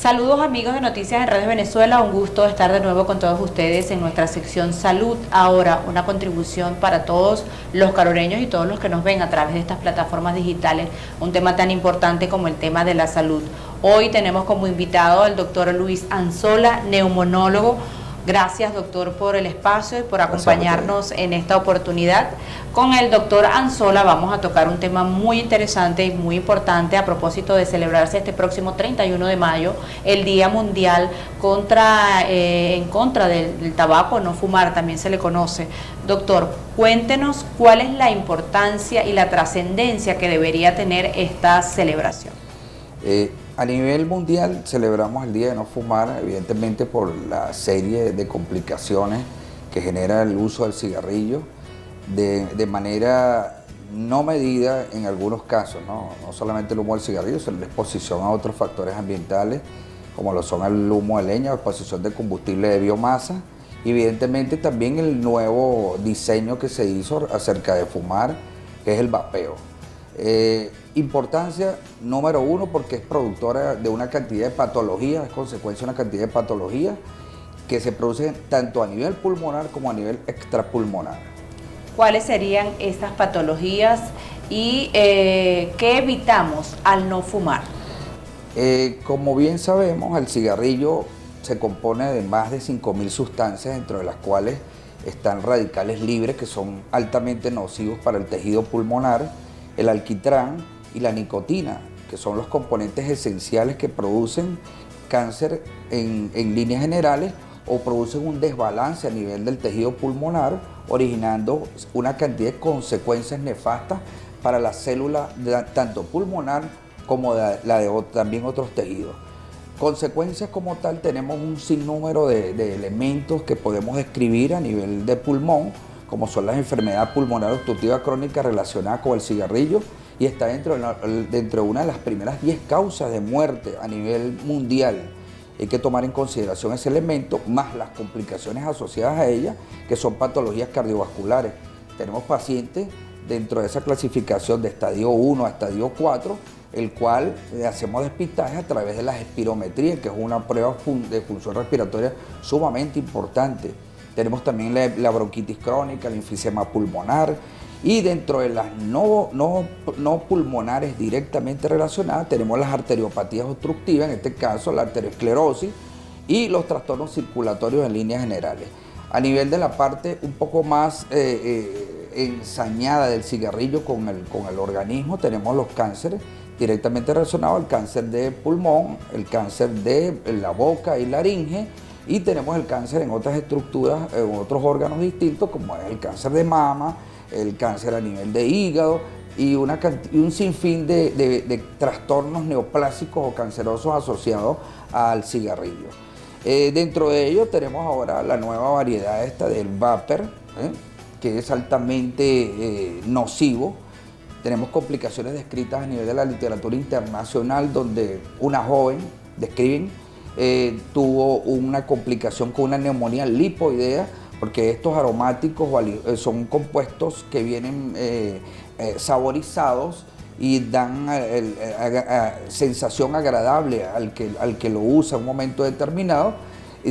Saludos amigos de Noticias en Radio Venezuela, un gusto estar de nuevo con todos ustedes en nuestra sección Salud. Ahora, una contribución para todos los caroreños y todos los que nos ven a través de estas plataformas digitales, un tema tan importante como el tema de la salud. Hoy tenemos como invitado al doctor Luis Anzola, neumonólogo. Gracias, doctor, por el espacio y por acompañarnos en esta oportunidad. Con el doctor Anzola vamos a tocar un tema muy interesante y muy importante a propósito de celebrarse este próximo 31 de mayo, el Día Mundial en contra del tabaco, no fumar, también se le conoce. Doctor, cuéntenos cuál es la importancia y la trascendencia que debería tener esta celebración. A nivel mundial celebramos el Día de No Fumar, evidentemente por la serie de complicaciones que genera el uso del cigarrillo de manera no medida en algunos casos, no solamente el humo del cigarrillo, sino la exposición a otros factores ambientales como lo son el humo de leña o exposición de combustible de biomasa, y evidentemente también el nuevo diseño que se hizo acerca de fumar, que es el vapeo. Importancia número uno porque es productora de una cantidad de patologías, es consecuencia de una cantidad de patologías que se producen tanto a nivel pulmonar como a nivel extrapulmonar. ¿Cuáles serían estas patologías y qué evitamos al no fumar? Como bien sabemos, el cigarrillo se compone de más de 5.000 sustancias, dentro de las cuales están radicales libres que son altamente nocivos para el tejido pulmonar, el alquitrán y la nicotina, que son los componentes esenciales que producen cáncer en líneas generales o producen un desbalance a nivel del tejido pulmonar, originando una cantidad de consecuencias nefastas para la célula tanto pulmonar como también otros tejidos. Consecuencias como tal, tenemos un sinnúmero de elementos que podemos describir a nivel de pulmón, como son las enfermedades pulmonares obstructivas crónicas relacionadas con el cigarrillo, y está dentro de una de las primeras 10 causas de muerte a nivel mundial. Hay que tomar en consideración ese elemento, más las complicaciones asociadas a ella, que son patologías cardiovasculares. Tenemos pacientes dentro de esa clasificación de estadio 1 a estadio 4, el cual hacemos despistaje a través de las espirometrías, que es una prueba de función respiratoria sumamente importante. Tenemos también la bronquitis crónica, el enfisema pulmonar, y dentro de las no pulmonares directamente relacionadas tenemos las arteriopatías obstructivas, en este caso la arteriosclerosis, y los trastornos circulatorios en líneas generales. A nivel de la parte un poco más ensañada del cigarrillo con el organismo, tenemos los cánceres directamente relacionados al cáncer de pulmón, el cáncer de la boca y laringe, y tenemos el cáncer en otras estructuras, en otros órganos distintos, como es el cáncer de mama, el cáncer a nivel de hígado y un sinfín de trastornos neoplásicos o cancerosos asociados al cigarrillo. Dentro de ello tenemos ahora la nueva variedad del vapor, que es altamente nocivo. Tenemos complicaciones descritas a nivel de la literatura internacional, donde una joven, describen, tuvo una complicación con una neumonía lipoidea, porque estos aromáticos son compuestos que vienen saborizados y dan sensación agradable al que lo usa en un momento determinado,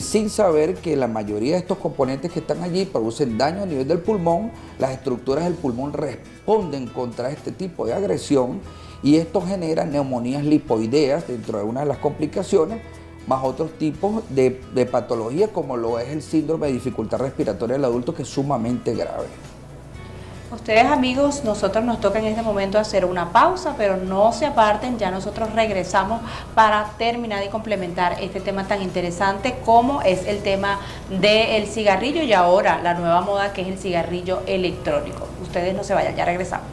sin saber que la mayoría de estos componentes que están allí producen daño a nivel del pulmón. Las estructuras del pulmón responden contra este tipo de agresión y esto genera neumonías lipoideas dentro de una de las complicaciones, más otros tipos de patologías como lo es el síndrome de dificultad respiratoria del adulto, que es sumamente grave. Ustedes, amigos, nosotros nos toca en este momento hacer una pausa, pero no se aparten, ya nosotros regresamos para terminar y complementar este tema tan interesante como es el tema del cigarrillo y ahora la nueva moda que es el cigarrillo electrónico. Ustedes no se vayan, ya regresamos.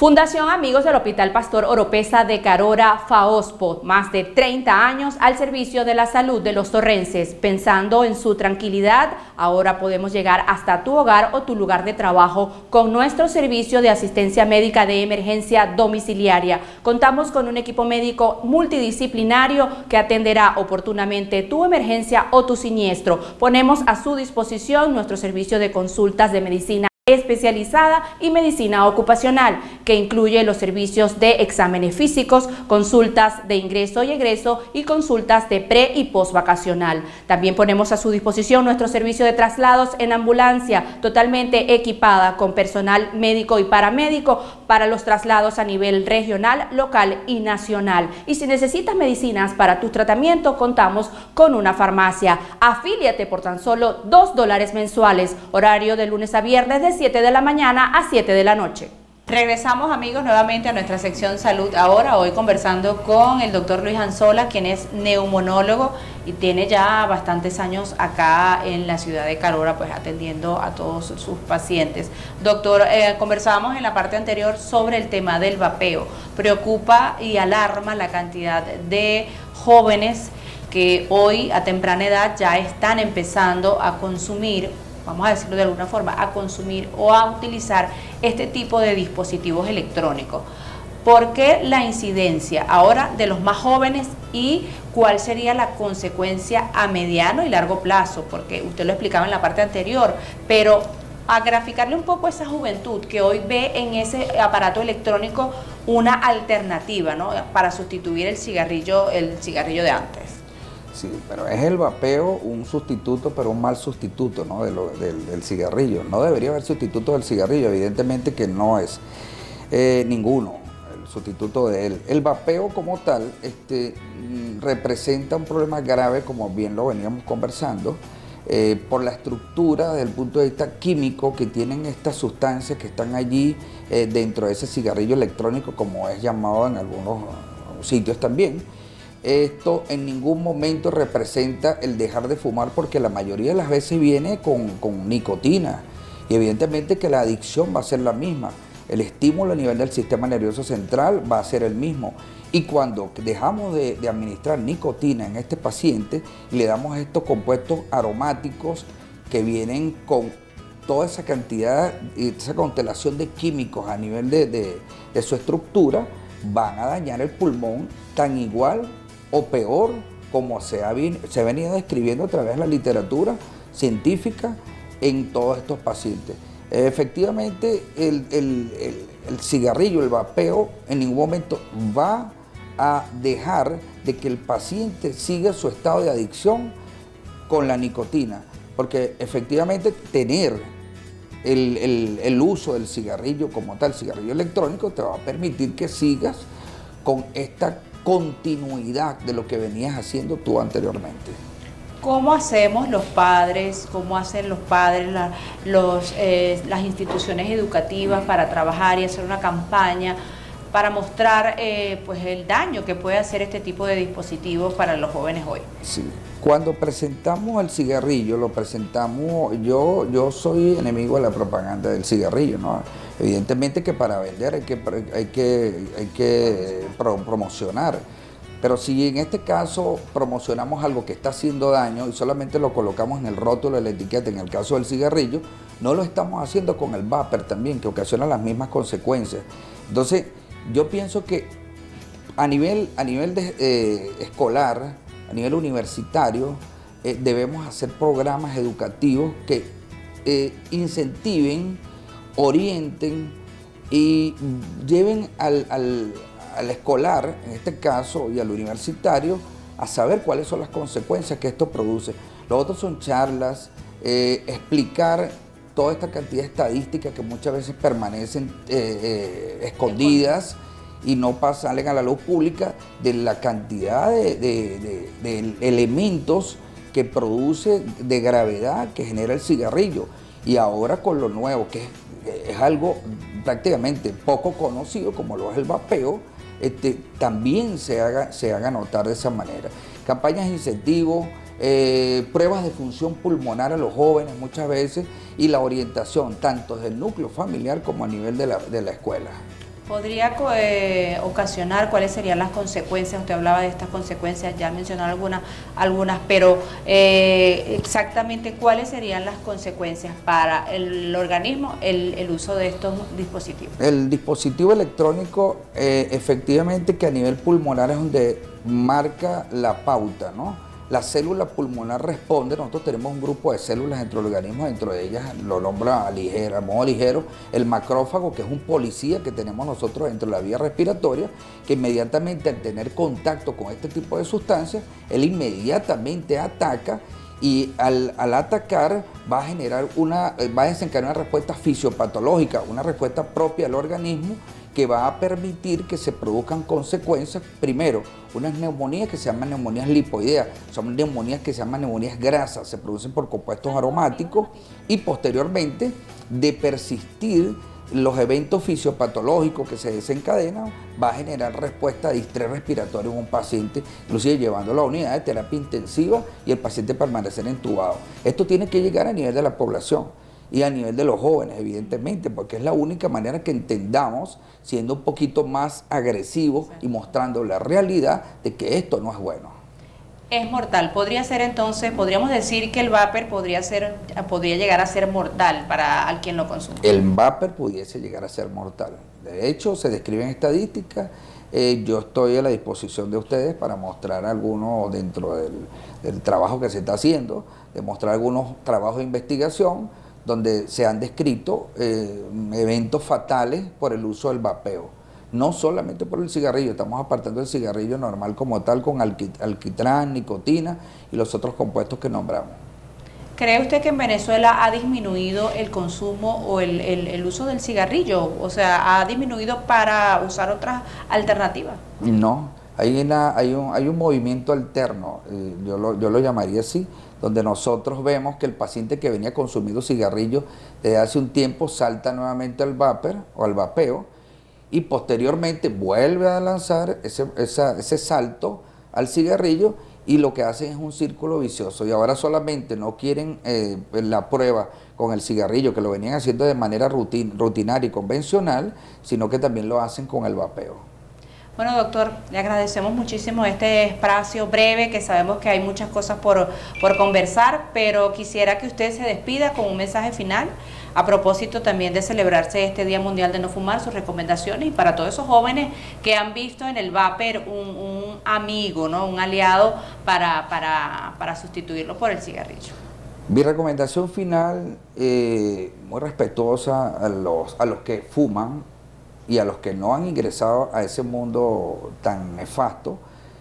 Fundación Amigos del Hospital Pastor Oropesa de Carora, FAOSPO, más de 30 años al servicio de la salud de los torrenses. Pensando en su tranquilidad, ahora podemos llegar hasta tu hogar o tu lugar de trabajo con nuestro servicio de asistencia médica de emergencia domiciliaria. Contamos con un equipo médico multidisciplinario que atenderá oportunamente tu emergencia o tu siniestro. Ponemos a su disposición nuestro servicio de consultas de medicina especializada y medicina ocupacional, que incluye los servicios de exámenes físicos, consultas de ingreso y egreso y consultas de pre y post vacacional. También ponemos a su disposición nuestro servicio de traslados en ambulancia, totalmente equipada con personal médico y paramédico para los traslados a nivel regional, local y nacional. Y si necesitas medicinas para tu tratamiento, contamos con una farmacia. Afíliate por tan solo $2 mensuales, horario de lunes a viernes de 7 de la mañana a 7 de la noche. Regresamos, amigos, nuevamente a nuestra sección Salud Ahora, hoy conversando con el doctor Luis Anzola, quien es neumonólogo y tiene ya bastantes años acá en la ciudad de Carora, pues atendiendo a todos sus pacientes. Doctor, conversábamos en la parte anterior sobre el tema del vapeo. Preocupa y alarma la cantidad de jóvenes que hoy a temprana edad ya están empezando a consumir, vamos a decirlo de alguna forma, a consumir o a utilizar este tipo de dispositivos electrónicos. ¿Por qué la incidencia ahora de los más jóvenes y cuál sería la consecuencia a mediano y largo plazo? Porque usted lo explicaba en la parte anterior, pero a graficarle un poco a esa juventud que hoy ve en ese aparato electrónico una alternativa, ¿no?, para sustituir el cigarrillo de antes. Sí, pero es el vapeo un sustituto, pero un mal sustituto, ¿no?, del cigarrillo. No debería haber sustituto del cigarrillo, evidentemente que no es ninguno el sustituto de él. El vapeo como tal representa un problema grave, como bien lo veníamos conversando, por la estructura desde el punto de vista químico que tienen estas sustancias que están allí dentro de ese cigarrillo electrónico, como es llamado en algunos sitios también. Esto en ningún momento representa el dejar de fumar, porque la mayoría de las veces viene con nicotina y evidentemente que la adicción va a ser la misma. El estímulo a nivel del sistema nervioso central va a ser el mismo. Y cuando dejamos de administrar nicotina en este paciente y le damos estos compuestos aromáticos que vienen con toda esa cantidad y esa constelación de químicos a nivel de su estructura, van a dañar el pulmón tan igual o peor como se ha venido describiendo a través de la literatura científica en todos estos pacientes. Efectivamente, el cigarrillo, el vapeo, en ningún momento va a dejar de que el paciente siga su estado de adicción con la nicotina, porque efectivamente tener el uso del cigarrillo como tal, cigarrillo electrónico, te va a permitir que sigas con esta continuidad de lo que venías haciendo tú anteriormente. ¿Cómo hacemos los padres, cómo hacen los padres, las instituciones educativas para trabajar y hacer una campaña para mostrar pues el daño que puede hacer este tipo de dispositivos para los jóvenes hoy? Sí. Cuando presentamos el cigarrillo, lo presentamos, yo soy enemigo de la propaganda del cigarrillo, ¿no? Evidentemente que para vender hay que promocionar, pero si en este caso promocionamos algo que está haciendo daño y solamente lo colocamos en el rótulo de la etiqueta, en el caso del cigarrillo, no lo estamos haciendo con el vapor también, que ocasiona las mismas consecuencias. Entonces, yo pienso que a nivel escolar, a nivel universitario, debemos hacer programas educativos que incentiven, orienten y lleven al escolar, en este caso, y al universitario, a saber cuáles son las consecuencias que esto produce. Lo otro son charlas, explicar toda esta cantidad de estadísticas que muchas veces permanecen escondidas y no salen a la luz pública, de la cantidad de elementos que produce, de gravedad que genera el cigarrillo. Y ahora con lo nuevo, que es algo prácticamente poco conocido, como lo es el vapeo, también se haga notar de esa manera. Campañas de incentivos, pruebas de función pulmonar a los jóvenes muchas veces, y la orientación tanto del núcleo familiar como a nivel de la escuela. ¿Podría ocasionar cuáles serían las consecuencias? Usted hablaba de estas consecuencias, ya mencionó algunas, pero exactamente cuáles serían las consecuencias para el organismo el uso de estos dispositivos. El dispositivo electrónico, efectivamente que a nivel pulmonar es donde marca la pauta, ¿no? La célula pulmonar responde, nosotros tenemos un grupo de células dentro del organismo, dentro de ellas lo nombra a modo ligero el macrófago, que es un policía que tenemos nosotros dentro de la vía respiratoria, que inmediatamente al tener contacto con este tipo de sustancias, él inmediatamente ataca y al atacar va a desencadenar una respuesta fisiopatológica, una respuesta propia del organismo que va a permitir que se produzcan consecuencias. Primero, unas neumonías que se llaman neumonías lipoideas, son neumonías que se llaman neumonías grasas, se producen por compuestos aromáticos y posteriormente de persistir los eventos fisiopatológicos que se desencadenan, va a generar respuesta de distrés respiratorio en un paciente, inclusive llevándolo a la unidad de terapia intensiva y el paciente permanecer entubado. Esto tiene que llegar a nivel de la población y a nivel de los jóvenes, evidentemente, porque es la única manera que entendamos, siendo un poquito más agresivos y mostrando la realidad de que esto no es bueno. Es mortal. Podría ser entonces, podríamos decir que el vapor podría llegar a ser mortal para al quien lo consume. El vapor pudiese llegar a ser mortal. De hecho, se describen estadísticas. Yo estoy a la disposición de ustedes para mostrar algunos dentro del trabajo que se está haciendo, de mostrar algunos trabajos de investigación donde se han descrito eventos fatales por el uso del vapeo. No solamente por el cigarrillo, estamos apartando el cigarrillo normal como tal con alquitrán, nicotina y los otros compuestos que nombramos. ¿Cree usted que en Venezuela ha disminuido el consumo o el uso del cigarrillo? O sea, ¿ha disminuido para usar otras alternativas? No, hay un movimiento alterno, yo lo llamaría así, donde nosotros vemos que el paciente que venía consumiendo cigarrillos desde hace un tiempo salta nuevamente al vapor o al vapeo, y posteriormente vuelve a lanzar ese salto al cigarrillo y lo que hacen es un círculo vicioso. Y ahora solamente no quieren la prueba con el cigarrillo, que lo venían haciendo de manera rutinaria y convencional, sino que también lo hacen con el vapeo. Bueno, doctor, le agradecemos muchísimo este espacio breve, que sabemos que hay muchas cosas por conversar, pero quisiera que usted se despida con un mensaje final a propósito también de celebrarse este Día Mundial de No Fumar, sus recomendaciones, y para todos esos jóvenes que han visto en el vapor un amigo, ¿no? Un aliado para sustituirlo por el cigarrillo. Mi recomendación final, muy respetuosa a los que fuman y a los que no han ingresado a ese mundo tan nefasto,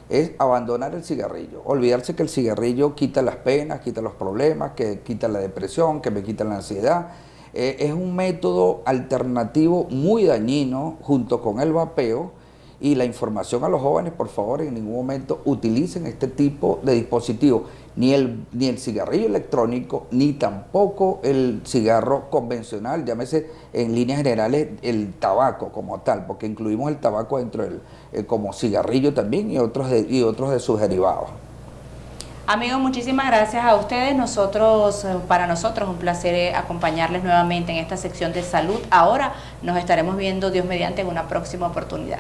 es abandonar el cigarrillo, olvidarse que el cigarrillo quita las penas, quita los problemas, que quita la depresión, que me quita la ansiedad. Es un método alternativo muy dañino junto con el vapeo, y la información a los jóvenes, por favor, en ningún momento utilicen este tipo de dispositivos, ni el cigarrillo electrónico, ni tampoco el cigarro convencional, llámese en líneas generales el tabaco como tal, porque incluimos el tabaco dentro del como cigarrillo también y otros de sus derivados. Amigos, muchísimas gracias a ustedes. Para nosotros un placer acompañarles nuevamente en esta sección de salud. Ahora nos estaremos viendo, Dios mediante, en una próxima oportunidad.